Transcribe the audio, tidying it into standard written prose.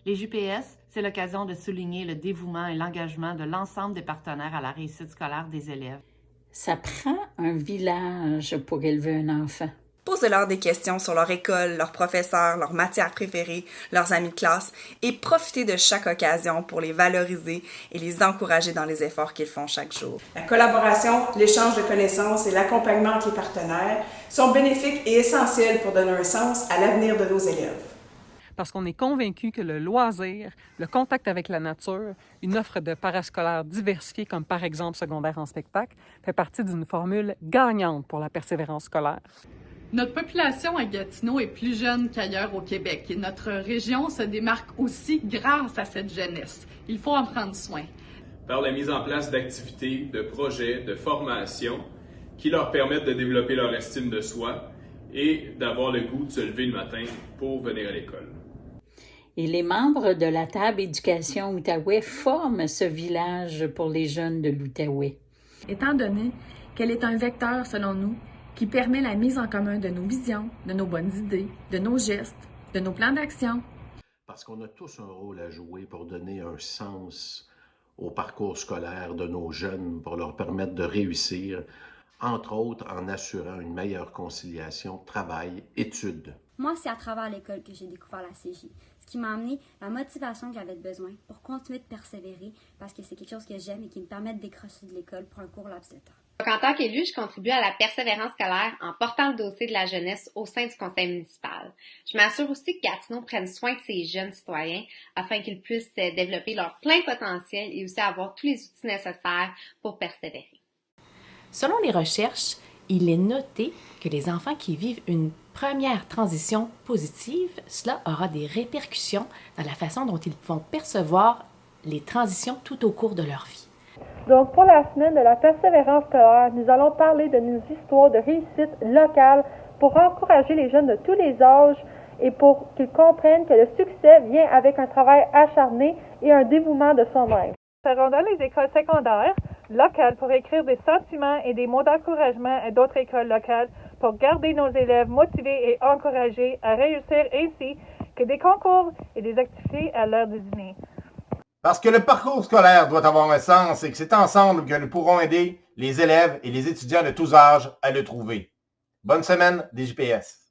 Les JPS, c'est l'occasion de souligner le dévouement et l'engagement de l'ensemble des partenaires à la réussite scolaire des élèves. Ça prend un village pour élever un enfant. Posez-leur des questions sur leur école, leurs professeurs, leurs matières préférées, leurs amis de classe et profitez de chaque occasion pour les valoriser et les encourager dans les efforts qu'ils font chaque jour. La collaboration, l'échange de connaissances et l'accompagnement entre les partenaires sont bénéfiques et essentiels pour donner un sens à l'avenir de nos élèves. Parce qu'on est convaincu que le loisir, le contact avec la nature, une offre de parascolaire diversifiée comme par exemple secondaire en spectacle, fait partie d'une formule gagnante pour la persévérance scolaire. Notre population à Gatineau est plus jeune qu'ailleurs au Québec et notre région se démarque aussi grâce à cette jeunesse. Il faut en prendre soin. Par la mise en place d'activités, de projets, de formations qui leur permettent de développer leur estime de soi et d'avoir le goût de se lever le matin pour venir à l'école. Et les membres de la table éducation Outaouais forment ce village pour les jeunes de l'Outaouais. Étant donné qu'elle est un vecteur, selon nous, qui permet la mise en commun de nos visions, de nos bonnes idées, de nos gestes, de nos plans d'action. Parce qu'on a tous un rôle à jouer pour donner un sens au parcours scolaire de nos jeunes, pour leur permettre de réussir, entre autres en assurant une meilleure conciliation travail-études. Moi, c'est à travers l'école que j'ai découvert la CJ, ce qui m'a amené la motivation que j'avais besoin pour continuer de persévérer, parce que c'est quelque chose que j'aime et qui me permet de décrocher de l'école pour un court laps de temps. Donc, en tant qu'élue, je contribue à la persévérance scolaire en portant le dossier de la jeunesse au sein du conseil municipal. Je m'assure aussi que Gatineau prenne soin de ses jeunes citoyens afin qu'ils puissent développer leur plein potentiel et aussi avoir tous les outils nécessaires pour persévérer. Selon les recherches, il est noté que les enfants qui vivent une première transition positive, cela aura des répercussions dans la façon dont ils vont percevoir les transitions tout au cours de leur vie. Donc, pour la semaine de la persévérance scolaire, nous allons parler de nos histoires de réussite locale pour encourager les jeunes de tous les âges et pour qu'ils comprennent que le succès vient avec un travail acharné et un dévouement de soi-même. Nous serons dans les écoles secondaires locales pour écrire des sentiments et des mots d'encouragement à d'autres écoles locales pour garder nos élèves motivés et encouragés à réussir ainsi que des concours et des activités à l'heure du dîner. Parce que le parcours scolaire doit avoir un sens et que c'est ensemble que nous pourrons aider les élèves et les étudiants de tous âges à le trouver. Bonne semaine des JPS.